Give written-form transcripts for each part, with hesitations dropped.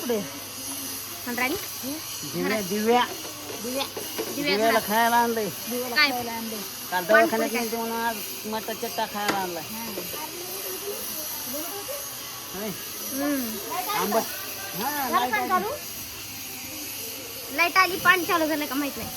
कुठे राणी दिव्या दिव्या दिव्या दिव्याला खायला आणलंय. काय काल दवाखान्यात गेलते म्हणून आज मटा चट्टा खायला आणलाय. होय. आंबट हा झालं चालू लाईट आली पाणी चालू झालं का माहित नाही.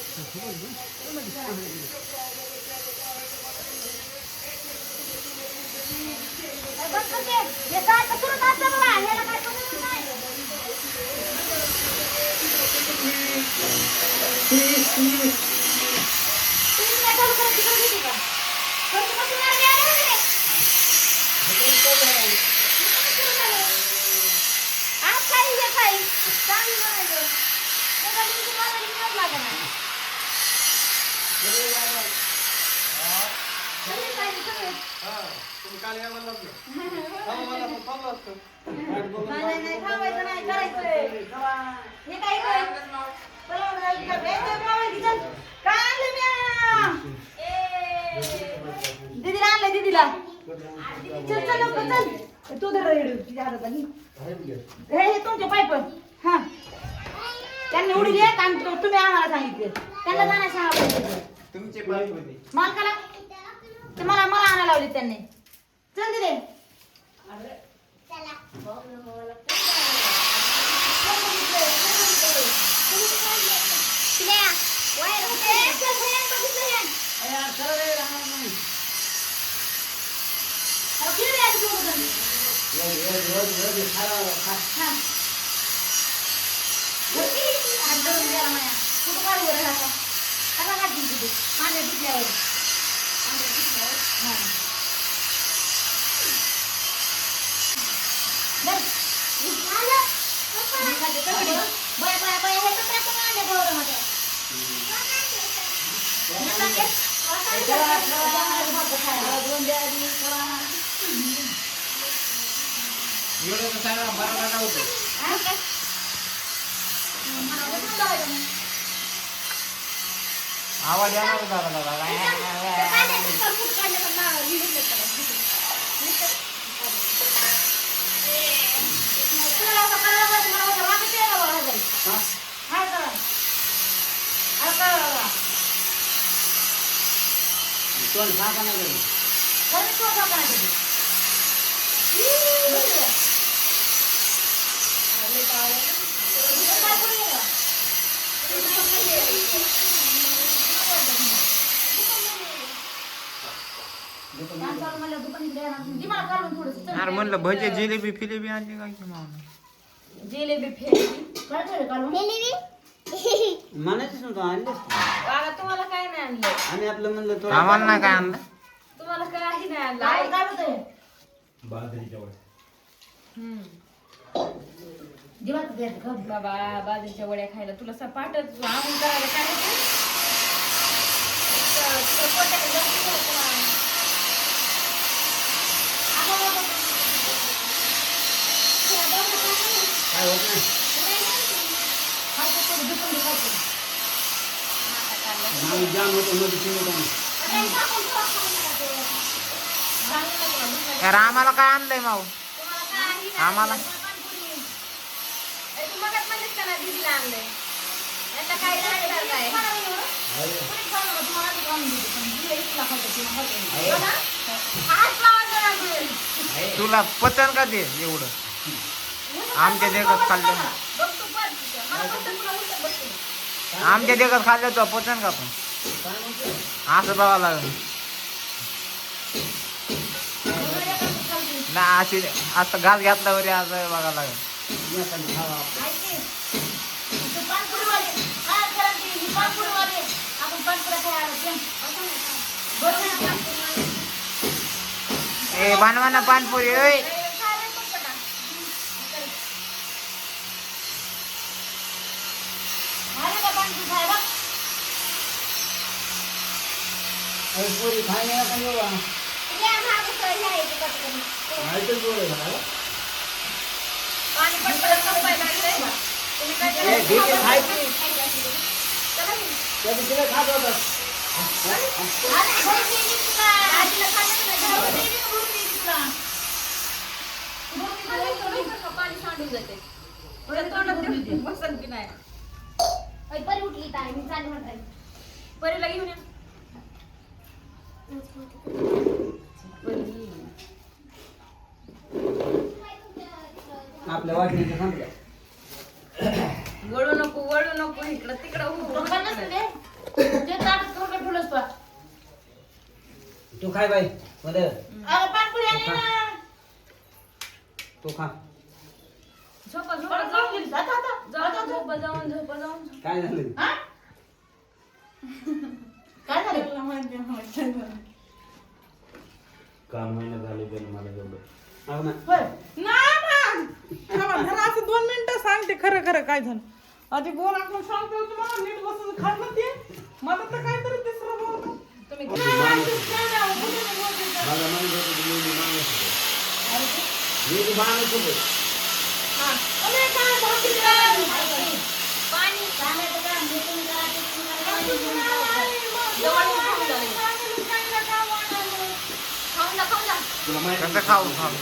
दीदीला आणलंय दीदीला चल चल लवकर चल तू धर हे तुमचे पाईप हा त्यांनी उडी देत आणि तुम्ही आम्हाला सांगितले त्यांना जाणार सांगा तुमचे पाईप होते मालकाला ते मला आणायला लावली त्यांनी चल दिदे आवाज येणार अरे म्हणलं भजे जिलेबी फिलेबी आणली काय की मावना जिलेबी फेलेबी म्हणायचीच नव्हतं आणलेच तुम्हाला काय नाही आणलं आणि आपलं म्हणलं थोडं आम्हाला नाही काय आणलं तुम्हाला काही नाही आणलं आई काय होतंय बाबा बाजरीच्या वड्या खायला तुला पाठच आम्ही करायला काय काय होत नाही जाम होतो मध्ये शिवतो यार आम्हाला काय आणलंय माऊ आम्हाला तुला पचन का ते एवढं आमच्या देखत खाल्लं आमच्या देखत खाल्लं तो पचन का पण असं बघावं लागेल ना अशी आता घास घातल्यावर असं बघावं लागेल ए बनवाना पानपुरी ओय पुरी खाणे का येवा खात होता पाणी सांडून जाते बसंती नाही परी उठली ताई मी चालली म्हणताय परीला घेऊन या आपल्या वाटणीचं सांगल्या वळू नको इकडं तिकडं ते ताटात थोडं ठेवलंस तू. तू खाय बाई मध्ये अगं पाणपुरी आली ना. तू खा झोपा परत जाऊन गेली. जा, जा, जा. झोपा जाऊन काय झालं हा? काय झालं? काम महिना झाले गेलं मला एवढं. हो ना होय. असं 2 मिनिटं सांगते खरं खरं काय झालं आधी बोल आपण सांगतो तुम्हाला नीट बसून खाल्लं ते मला तर काहीतरी तिसरं बोलतो तुम्ही मला म्हणत होतं की मी माणूस होतो. मी माणूस होतो. पाणी चालायचं का? मिटून करा, टिपून करा, पाणी घेऊन खाऊन जा तुला माहिती कसं खाऊ खाऊ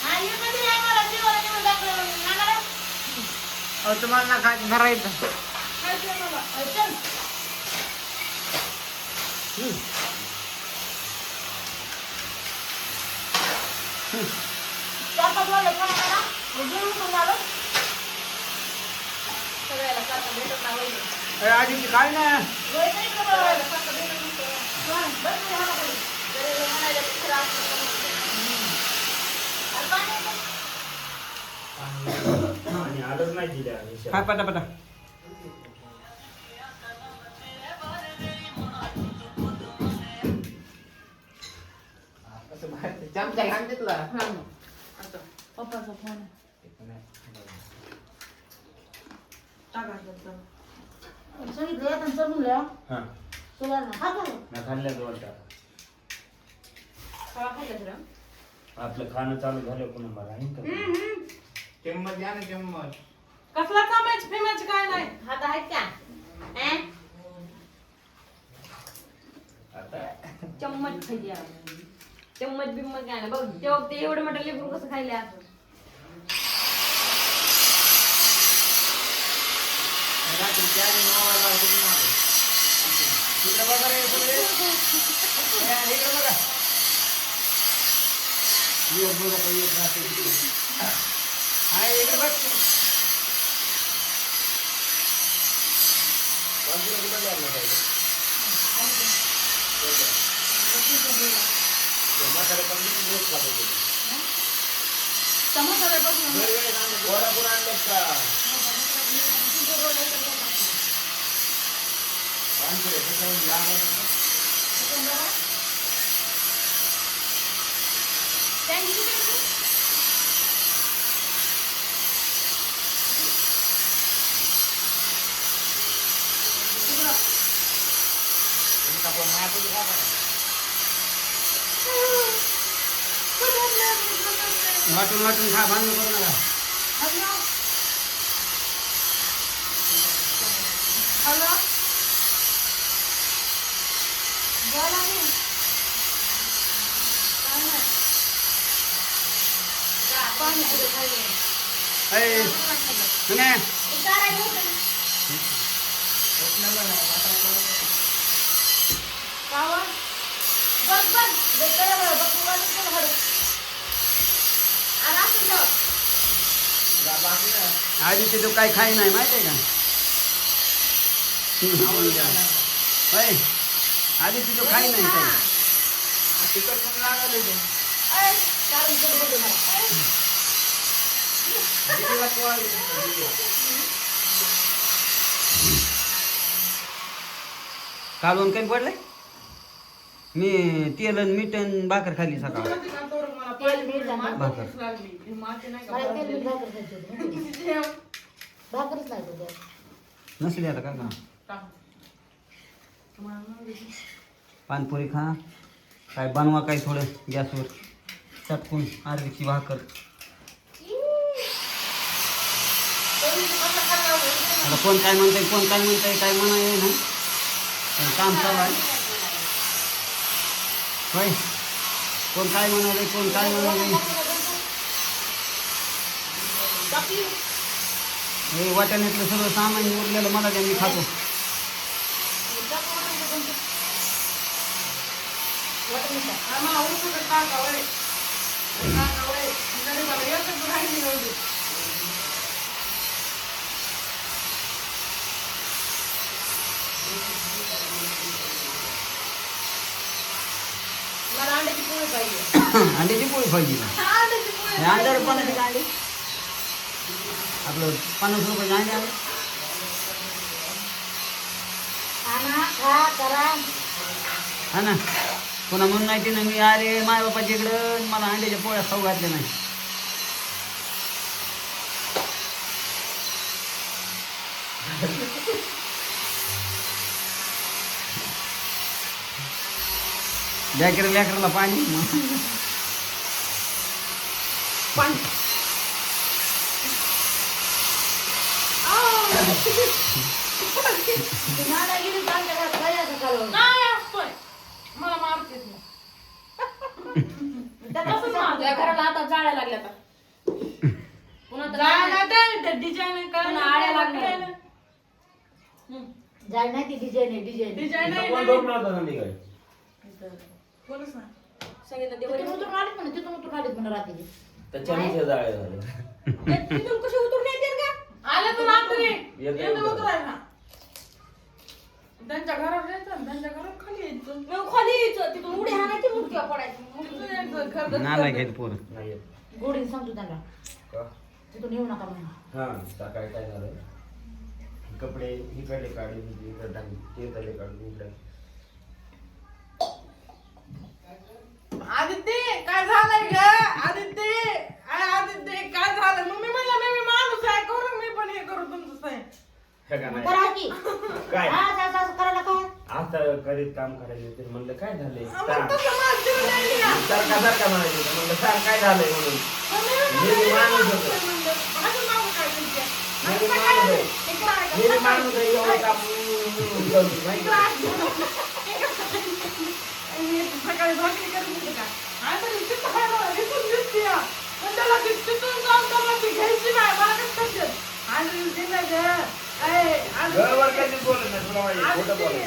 हा, ये कधी नाही मला जीवाला घेऊन टाकलं. नांगरं. तुम्हाला ना काय धरायचं चल. चार पाच वाजले खाना खाना. जेवण पण झालं. सगळ्याला सारखं भेटत नाही वैद्य. आजीची काय ना वय तरी इकडं बघायला. सारखं भेटत नसतं. बरं, बरं, बरं, हा, बरं. जरी म्हणायला तिसरं असतं आणि पाणी येतं. आणि आलंच नाही दिल्या काय पटापटा चमचा घाल तिथला असं. पप्पाचा फोन टाकायचं सांगितलं येतं चल म्हणलं. हा तुला ना हा का? ना खाल्ल्या जवळचा सगळं खाल्लं खरं आपलं खाणं चालू झालं पुन्हा मला आहे का? चम्मच द्या ना चम्मच कसला कामायची फिमायची काय नाही हात आहेत का आता चम्मच खायची आहे. चम्मच बिम्मच काय नाही बघ तेव्हा ते एवढं मोठं लेकरू कसं खायले असं रात्री 4 9 वाजता कुठून आलो तिकडे बघा रे पुढे इकडे बघा ये बघा तो येत राहते तिकडे. हाय इकडे बघ बाजूला कुठं लागलं पाहिजे म्हातारे पण किती दिवस खात होते वडापूर आणलेत का पाणपुरे त्याच्यावर लागत होतं. तुमचा पण माहिती का वाटून वाटून खा भांडण करू नका हॅलो बोला मी. पाणी पुढे खायले ऐ सुने उतारा येऊ का? कावा बघ बघ बेटा बघ तुला पण हडू. आणि असं ठेव. आजीची तो काय खाई नाही माहिती आहे का होय आजीची तो खाई नाही काही तिकट पण लागले ते ऐ, कारण इकडे बघू मला. ऐ. दीदीला पोळी कालवण काही पडलंय मी तेल आणि मीठ आणि भाकर खाल्ली सकाळ तेल मीठ आणि भाकर लागली माती नाही मला तेल मीठ भाकर खायची होती. भाकरच नाही तुझ्या. नसली आता काय का पानपुरी खा काय बनवा काय थोडं गॅसवर चटकून आरवीची भाकर आता कोण काय म्हणतंय काय म्हणा ये ना पण काम चालू आहे होय कोण काय म्हणाले कोण काय म्हणाले हे वाटाण्यातलं सगळं सामान उरलेलं मला द्या, मी खातो. आम्हाला उरकून टाका वय. टाका वय. गरीबाला एकच राहिली एवढी. मला अंड्याची पोळी पाहिजे. अंड्याची पोळी पाहिजे का? अंड्याची पोळी हे अंड्यावर 50 अंडे, आपलं 50 रुपयाचे अंडे आले. आणा, खा, करा. हा ना, पुन्हा म्हणून नाही ना मी अरे माय बापाच्या इकडं मला अंड्याच्या पोळ्या खाऊ घातल्या नाही. लेकरला पाणी दादागिरी आमच्या घरात काय असं करावं? नाही असतोय. मला मारतेच नाही. कसं मारतो? त्या घराला आता जाळ्या लागल्या आता. पुन्हा तर डिझाईन पुन्हा आळ्या लागल्या. जाय नाही ती डिझाईन आहे डिझाईन. डिझाईन इथं कोण डोकं नव्हतं ना निघाय. बोलच ना. सांगितलं ते तिथून उतरून आलीत म्हणा, तिथून उतरून आलीत म्हणा रात्री. त्याच्यामुळे जाळे झाले. तिथून कशी उतरून येतील का? आलं तर रात्री येतं येतं उतरायला. उतरायला. त्यांच्या घरात यायचं आणि त्यांच्या घरात खाली यायचं. मग खाली यायचं तिथून उडी हाणायची मुडक्या पडायची. तिथून यायचं, घर नालाय काय पोरं. नाही येत. गोडीने सांगतो त्यांना का? तिथून येऊ नका म्हणून. हा सकाळी काय झालं, कपडे इकडे काढले इकडे टाकले, ते इकडे काढले इकडे. आदित्य काय झालंय ग? आदित्य काय झालं? मग मी म्हणलं मी माणूस आहे, करू मी पण हे करू तुमचं सही. हे का नाही? करा की काय आज असं असं करायला काय? आता घरीत काम करायला तर म्हणलं काय झालंय, मग तसं माझं जीवन नाही का? सारखा म्हणायचं म्हणलं सांग काय झालंय म्हणून. मी माणूस होतो. माझं नाव काय तुमच्या? मी माणूस आहे. इकडं आहे का? मी माणूस आहे, एवढं काम करतो, माहिती इकडं आहे? आहे. आणि सकाळी भाकरी करत होते का? आता तिथं खायला इथून दिसते या. पण त्याला तिथून जाऊन त्याला ती घ्यायची नाही, मला कसं समजेल? आणि ते नाही गं. आणि घरवर कधीच बोलत नाही, तुला माहिती आहे, खोटं बोलत नाही.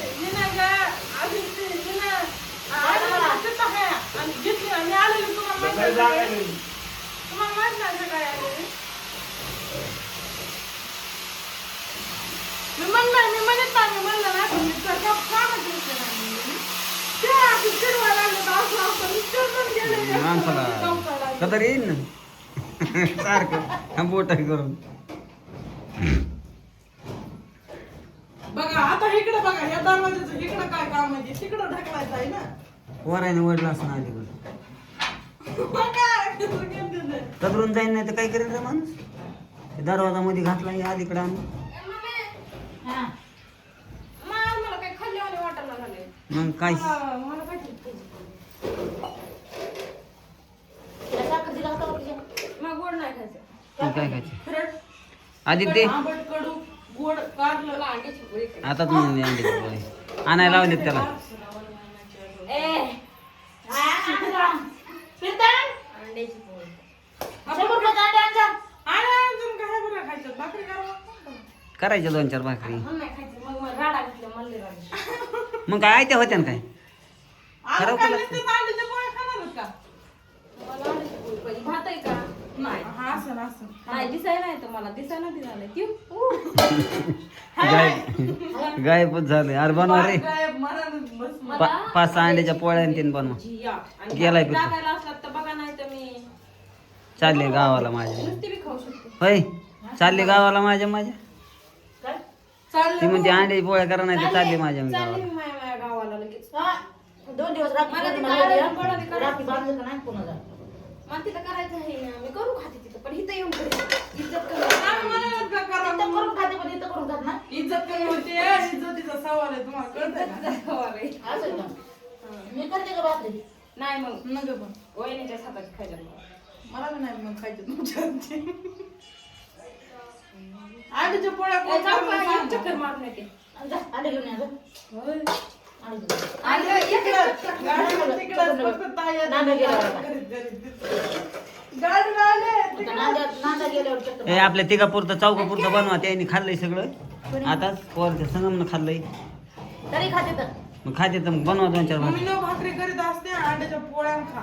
सकाळी जागा नाही. माणसाला कदर येईल ना सारखं बोट करून. बघा आता इकडे बघा या दरवाजाचं इकडं काय काम आहे ते तिकडं ढकलायचं आहे ना. वरायने वडला असं आधी कदरून जाईन नाही तर काय करेल रे माणूस. ते दरवाजा मध्ये घातला अलीकडे आणून हा मला काही खाल्ल्यावाने वाटायला लागले. मग काय मला काय तिला साखर दिला होता का तुझ्या? मग गोड नाही खायचं. मग काय खायचं खरंच आदित्य आंबट कडू गोड कारलं मला अंड्याची पोळी खायची. आता तुम्ही अंड्याची पोळी आणायला लावलेत त्याला. अंड्याची पोळी. 100 रुपयाचा अंडे आण जा. आणि अजून काय बरं खायचं भाकरी करावं. करायच्या 2-4 भाकरी. मला नाही खायचं. मग राडा घातल्या मल्ले राडा. मग काय आयत्या होत्या ना काय आज खराब काय लागतं. नुसतं अंड्याच्या पोळ्या खाणारच का? मला अंड्याची पोळी पाहिजे. भात आहे का? नाही. हा असं असं. नाही दिसायला नाही तर मला दिसायला ती झालंय की गाय गायबच झाले. अरे बनवा रे गायब मनानच बस. 5-6 अंड्याच्या पोळ्या आणि 3 बनवा. जिया. आणि गेलाय भाकरी पिठू. टाकायला असलात तर बघा नाही तर मी चालले गावाला माझ्या. नुसती बी खाऊ शकते. होय चालले गावाला माझ्या काय? चाललं ती म्हणते अंड्याची पोळ्या करा नाही तर चालली माझ्या मी चालली गावाला. मी माझ्या गावाला लगेच. हा. 2 दिवस रात्री मला ते मला काढायला द्या. पडलं नाही करायचं. रात्री बांधलं का नाही पुन्हा जा. मला तिथं करायचं आहे ना मी करू खाते तिथं पण इथं येऊन करेन. इज्जत करू. आम्ही म्हणालात का करा? इथं करून खाते पण इथं करून खात ना. इज्जत कमी होते इज्जतीचा सवाल आहे तुम्हाला कळतंय का? अरे. असं आहे का? मी करते का भाकरी? नाही मग नग पण वहिनीच्या हाताची खायला मला पण नाही मग खायचे तुमच्या हातचे. आंब्याच्या पोळ्या कोण जाऊ का खाणार एक चक्कर मारून येते. जा, अंडे घेऊन या जा. होय. अंडे घेऊन या. आणि तिकडं गाडीवर तिकडं फक्त ताई आहे. नांदं गेला होता. घरीच. गाडी लावले आता नांदा गेल्यावर चक्कर हे आपल्या तिघापुरतं चौकापुरतं बनवा त्यांनी खाल्लंय सगळं आता पोरच्या संगमनं खाल्लंय तरी खाते तर मग खाते तर मग बनवा 2-4 मम्मी भाकरी नो भाकरी करीत असते अंड्याच्या पोळ्या खा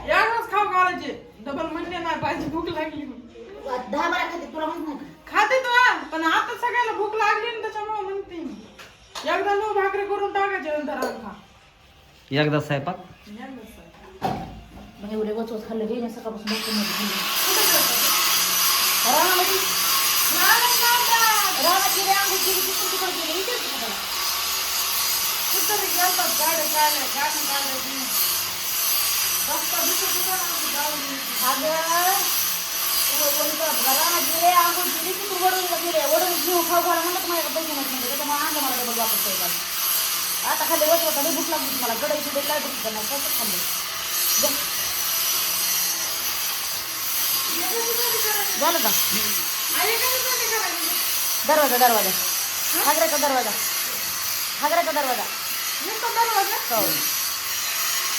याच खाऊ घालायचे डबल म्हणले नाही पाहिजे भूक लागली 10-12 खाते तुला माहित नाही का? खाते तू हा, पण आता सगळ्याला भूक लागली ना त्याच्यामुळे म्हणते मी. एकदा नो भाकरी करून टाकायचे नंतर खा एकदा स्वयंपाक एकदाच आहे. मग एवढे वचवच खाल्ले गे सकाळपासून भूक मध्ये खाल्ली. कुठे जातात? रानामध्ये नाही जातात. रानाची रे आंघोळ केली तिथून तिकडे गेली विचारते का त्याला? कुठतरी गेलतात गाड्या काढल्या गाडी काढल्या रस्ता दिसत होता ना आमची गावली. अगं रानाची रे आंघोळ केली तिथून वडून गेले वडून घेऊन खाऊ घाला म्हणलं तर माझ्याकडे पैसे नसते त्याच्यामुळे आणलं मला डबल वापस पैसा आता खाल्ले वचवता लई भूक लागली मला गडाई तिथे काय भूक करणार कसं खाल्लं झालं का आई कशासाठी करायची? दरवाजा हागऱ्याचा दरवाजा नुसता दरवाजा? हो